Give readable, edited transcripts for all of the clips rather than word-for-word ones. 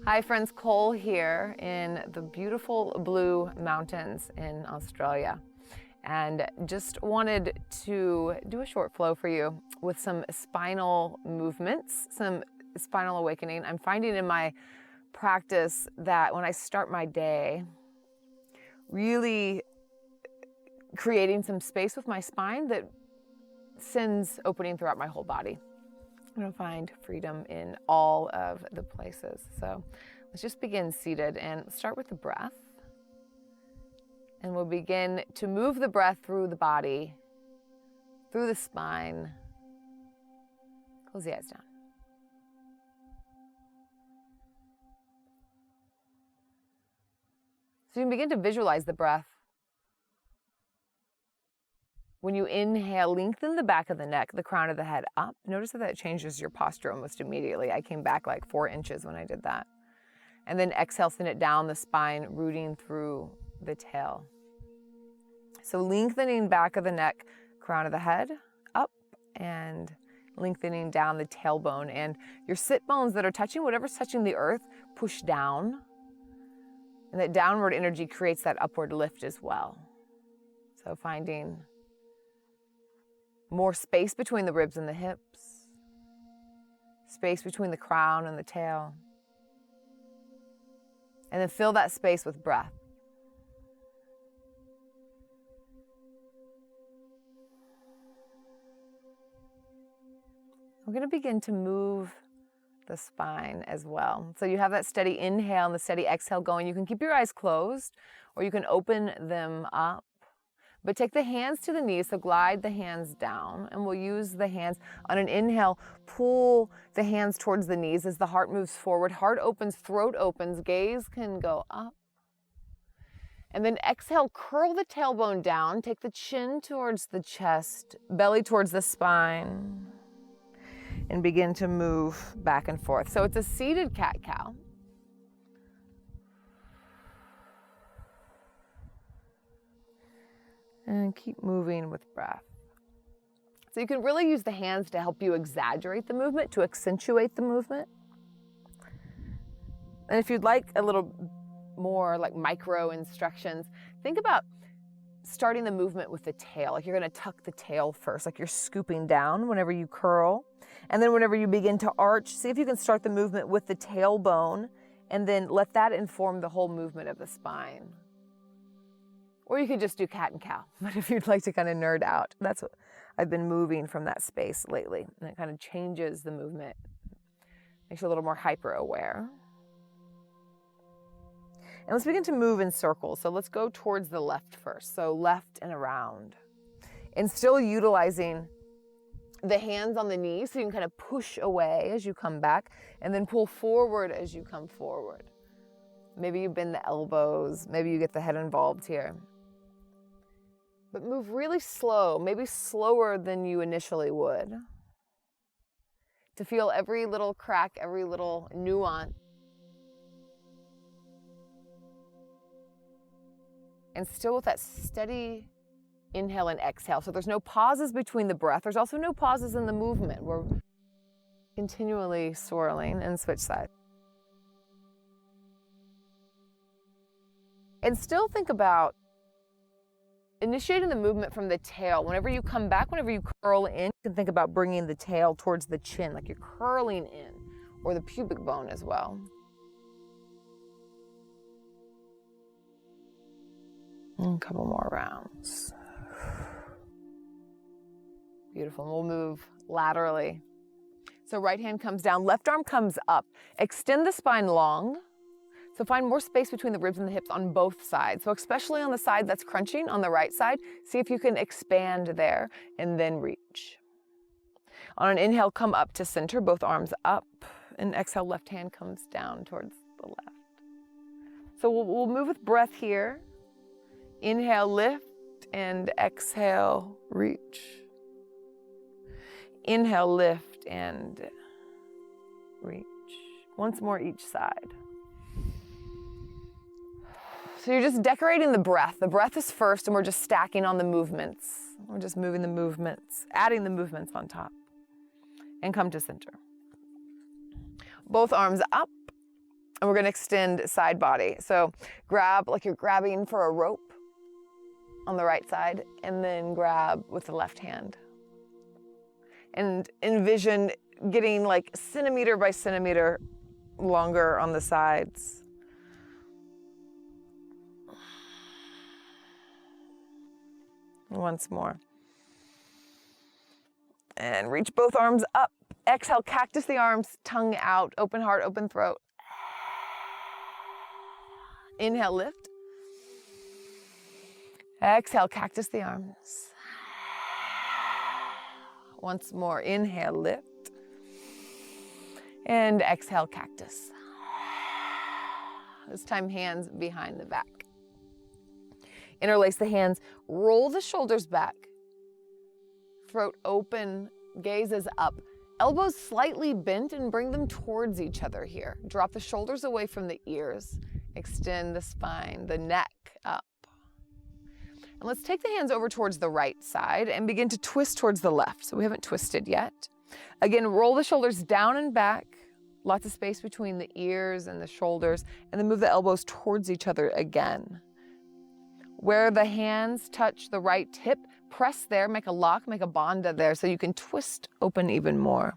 Hi friends, Cole here in the beautiful Blue Mountains in Australia, and just wanted to do a short flow for you with some spinal movements, some spinal awakening. I'm finding in my practice that when I start my day, really creating some space with my spine that sends opening throughout my whole body. I'm going to find freedom in all of the places. So let's just begin seated and start with the breath. And we'll begin to move the breath through the body, through the spine. Close the eyes down. So you can begin to visualize the breath. When you inhale, lengthen the back of the neck, the crown of the head up. Notice that changes your posture almost immediately. I came back like 4 inches when I did that. And then exhale, send it down the spine, rooting through the tail. So lengthening back of the neck, crown of the head up, and lengthening down the tailbone. And your sit bones that are touching, whatever's touching the earth, push down. And that downward energy creates that upward lift as well. So finding more space between the ribs and the hips, space between the crown and the tail. And then fill that space with breath. We're going to begin to move the spine as well. So you have that steady inhale and the steady exhale going. You can keep your eyes closed or you can open them up. But take the hands to the knees, so glide the hands down, and we'll use the hands on an inhale, pull the hands towards the knees as the heart moves forward. Heart opens, throat opens, gaze can go up. And then exhale, curl the tailbone down, take the chin towards the chest, belly towards the spine, and begin to move back and forth. So it's a seated cat-cow. And keep moving with breath. So you can really use the hands to help you exaggerate the movement, to accentuate the movement. And if you'd like a little more like micro instructions, think about starting the movement with the tail. Like you're going to tuck the tail first, like you're scooping down whenever you curl. And then whenever you begin to arch, see if you can start the movement with the tailbone and then let that inform the whole movement of the spine. Or you could just do cat and cow. But if you'd like to kind of nerd out, that's what I've been moving from that space lately. And it kind of changes the movement, makes you a little more hyper aware. And let's begin to move in circles. So let's go towards the left first. So left and around. And still utilizing the hands on the knees so you can kind of push away as you come back and then pull forward as you come forward. Maybe you bend the elbows, maybe you get the head involved here. But move really slow, maybe slower than you initially would, to feel every little crack, every little nuance. And still with that steady inhale and exhale. So there's no pauses between the breath. There's also no pauses in the movement. We're continually swirling and switch sides. And still think about initiating the movement from the tail. Whenever you come back, whenever you curl in, you can think about bringing the tail towards the chin, like you're curling in, or the pubic bone as well. And a couple more rounds. Beautiful. And we'll move laterally. So right hand comes down, left arm comes up. Extend the spine long. So find more space between the ribs and the hips on both sides. So especially on the side that's crunching, on the right side, see if you can expand there and then reach. On an inhale, come up to center, both arms up. And exhale, left hand comes down towards the left. So we'll move with breath here. Inhale, lift, and exhale, reach. Inhale, lift, and reach. Once more each side. So you're just decorating the breath. The breath is first, and we're just stacking on the movements. We're just moving the movements, adding the movements on top. And come to center. Both arms up, And we're gonna extend side body. So grab like you're grabbing for a rope on the right side, and then grab with the left hand. And envision getting like centimeter by centimeter longer on the sides. Once more. And reach both arms up. Exhale, cactus the arms, tongue out, open heart, open throat. Inhale, lift. Exhale, cactus the arms. Once more, inhale, lift. And exhale, cactus. This time, hands behind the back. Interlace the hands, roll the shoulders back. Throat open, gaze is up. Elbows slightly bent and bring them towards each other here. Drop the shoulders away from the ears. Extend the spine, the neck up. And let's take the hands over towards the right side and begin to twist towards the left. So we haven't twisted yet. Again, roll the shoulders down and back. Lots of space between the ears and the shoulders. And then move the elbows towards each other again. Where the hands touch the right hip, press there, make a lock, make a bandha there so you can twist open even more.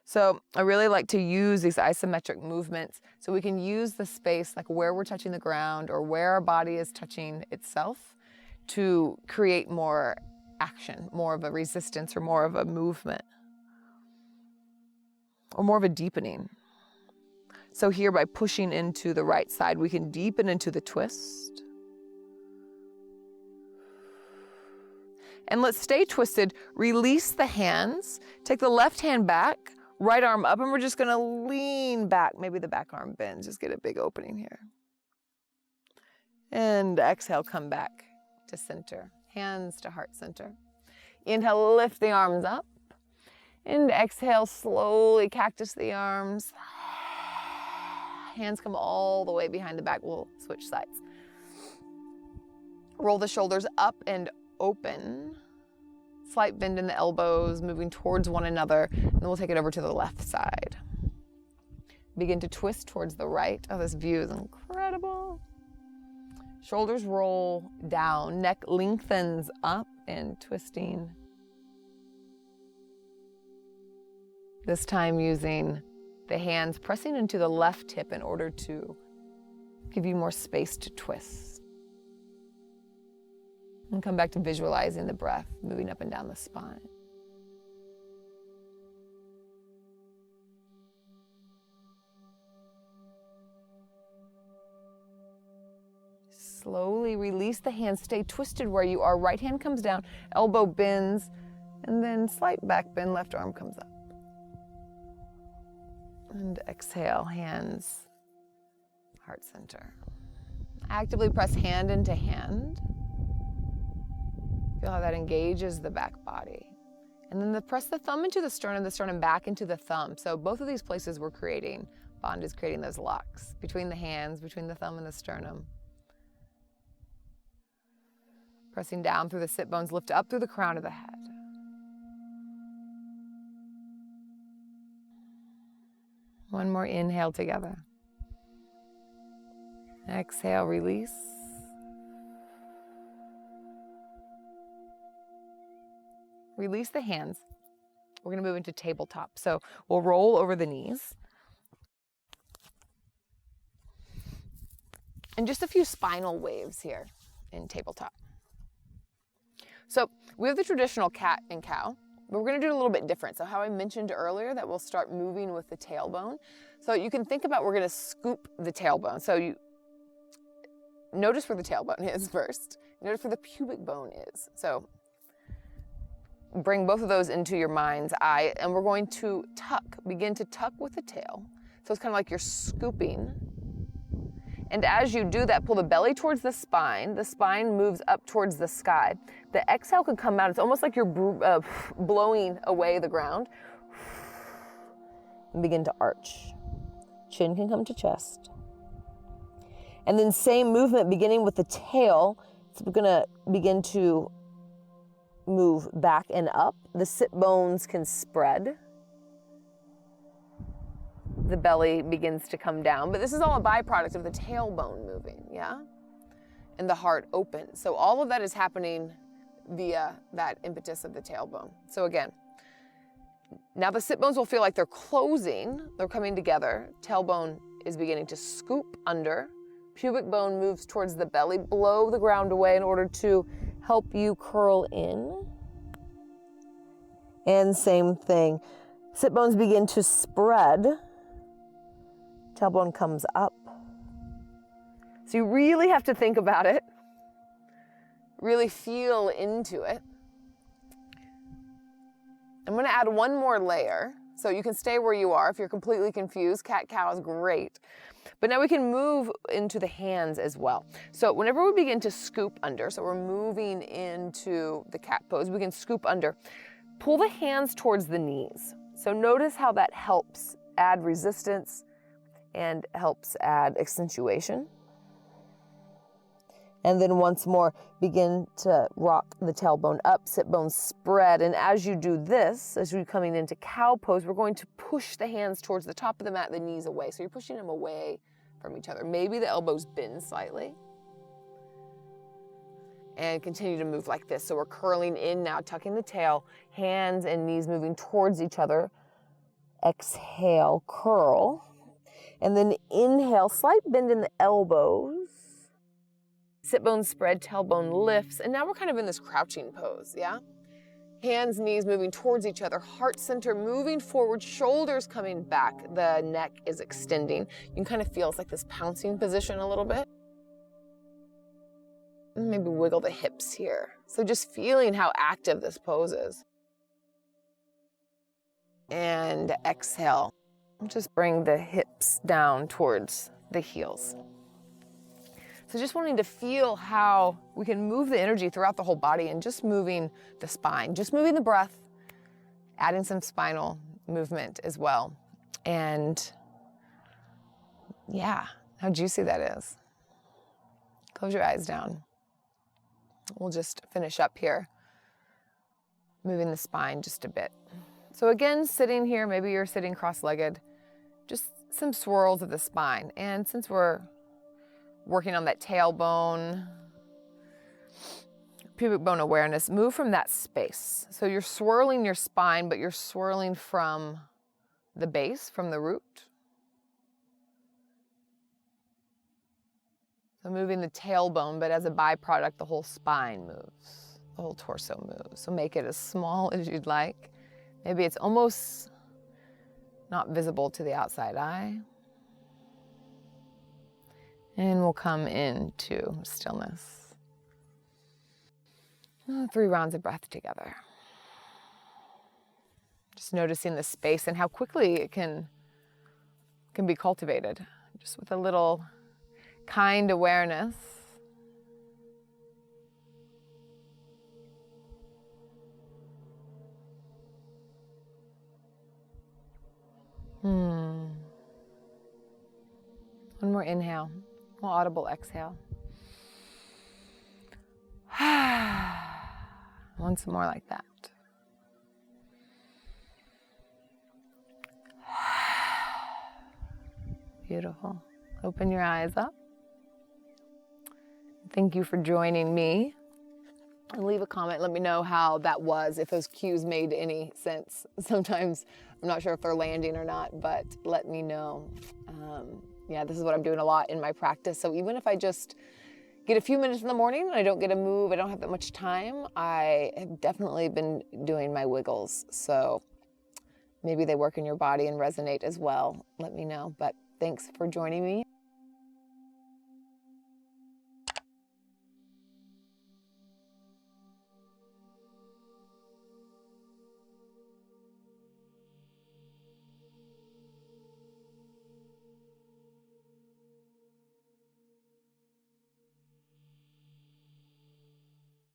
So I really like to use these isometric movements so we can use the space like where we're touching the ground or where our body is touching itself to create more action, more of a resistance or more of a movement or more of a deepening. So here by pushing into the right side, we can deepen into the twist. And let's stay twisted, release the hands, take the left hand back, right arm up, and we're just gonna lean back. Maybe the back arm bends, just get a big opening here. And exhale, come back to center, hands to heart center. Inhale, lift the arms up. And exhale, slowly cactus the arms. Hands come all the way behind the back. We'll switch sides. Roll the shoulders up and open. Slight bend in the elbows, moving towards one another. And then we'll take it over to the left side. Begin to twist towards the right. Oh, this view is incredible. Shoulders roll down, neck lengthens up and twisting. This time using the hands pressing into the left hip in order to give you more space to twist. And come back to visualizing the breath moving up and down the spine. Slowly release the hands, stay twisted where you are. Right hand comes down, elbow bends, and then slight back bend, left arm comes up. And exhale, hands, heart center. Actively press hand into hand. Feel how that engages the back body. And then press the thumb into the sternum back into the thumb. So both of these places we're creating, Bond is creating those locks between the hands, between the thumb and the sternum. Pressing down through the sit bones, lift up through the crown of the head. One more inhale together. Exhale, release. Release the hands. We're going to move into tabletop. So we'll roll over the knees. And just a few spinal waves here in tabletop. So we have the traditional cat and cow, but we're going to do it a little bit different. So how I mentioned earlier that we'll start moving with the tailbone. So you can think about we're going to scoop the tailbone. So you notice where the tailbone is first. Notice where the pubic bone is. So bring both of those into your mind's eye, and we're going to begin to tuck with the tail. So it's kind of like you're scooping. And as you do that, pull the belly towards the spine. The spine moves up towards the sky. The exhale can come out. It's almost like you're blowing away the ground. And begin to arch. Chin can come to chest. And then same movement beginning with the tail. So we're gonna begin to move back and up. The sit bones can spread. the belly begins to come down. But this is all a byproduct of the tailbone moving, yeah? And the heart open. So all of that is happening via that impetus of the tailbone. So again, now the sit bones will feel like they're closing, they're coming together. Tailbone is beginning to scoop under. Pubic bone moves towards the belly, blow the ground away in order to help you curl in. And same thing. Sit bones begin to spread. Tailbone comes up. So you really have to think about it. Really feel into it. I'm going to add one more layer. So you can stay where you are if you're completely confused. Cat-cow is great. But now we can move into the hands as well. So whenever we begin to scoop under, so we're moving into the cat pose, we can scoop under. Pull the hands towards the knees. So notice how that helps add resistance and helps add accentuation. And then once more, begin to rock the tailbone up, sit bones spread. And as you do this, as you're coming into cow pose, we're going to push the hands towards the top of the mat, the knees away. So you're pushing them away from each other. Maybe the elbows bend slightly. And continue to move like this. So we're curling in now, tucking the tail, hands and knees moving towards each other. Exhale, curl. And then inhale, slight bend in the elbows. Sit bones spread, tailbone lifts. And now we're kind of in this crouching pose, yeah? Hands, knees moving towards each other, heart center moving forward, shoulders coming back, the neck is extending. You can kind of feel it's like this pouncing position a little bit. Maybe wiggle the hips here. So just feeling how active this pose is. And exhale. Just bring the hips down towards the heels. So just wanting to feel how we can move the energy throughout the whole body and just moving the spine, just moving the breath, adding some spinal movement as well. And yeah, how juicy that is. Close your eyes down. We'll just finish up here, moving the spine just a bit. So again, sitting here, maybe you're sitting cross-legged, just some swirls of the spine. And since we're working on that tailbone, pubic bone awareness, move from that space. So you're swirling your spine, but you're swirling from the base, from the root. So moving the tailbone, but as a byproduct, the whole spine moves, the whole torso moves. So make it as small as you'd like. Maybe it's almost not visible to the outside eye. And we'll come into stillness. 3 rounds of breath together. Just noticing the space and how quickly it can be cultivated, just with a little kind awareness. One more inhale, one audible exhale. Once more like that. Beautiful. Open your eyes up. Thank you for joining me. And leave a comment. Let me know how that was, if those cues made any sense. Sometimes I'm not sure if they're landing or not, but let me know. Yeah, this is what I'm doing a lot in my practice. So even if I just get a few minutes in the morning and I don't get to move, I don't have that much time, I have definitely been doing my wiggles. So maybe they work in your body and resonate as well. Let me know. But thanks for joining me.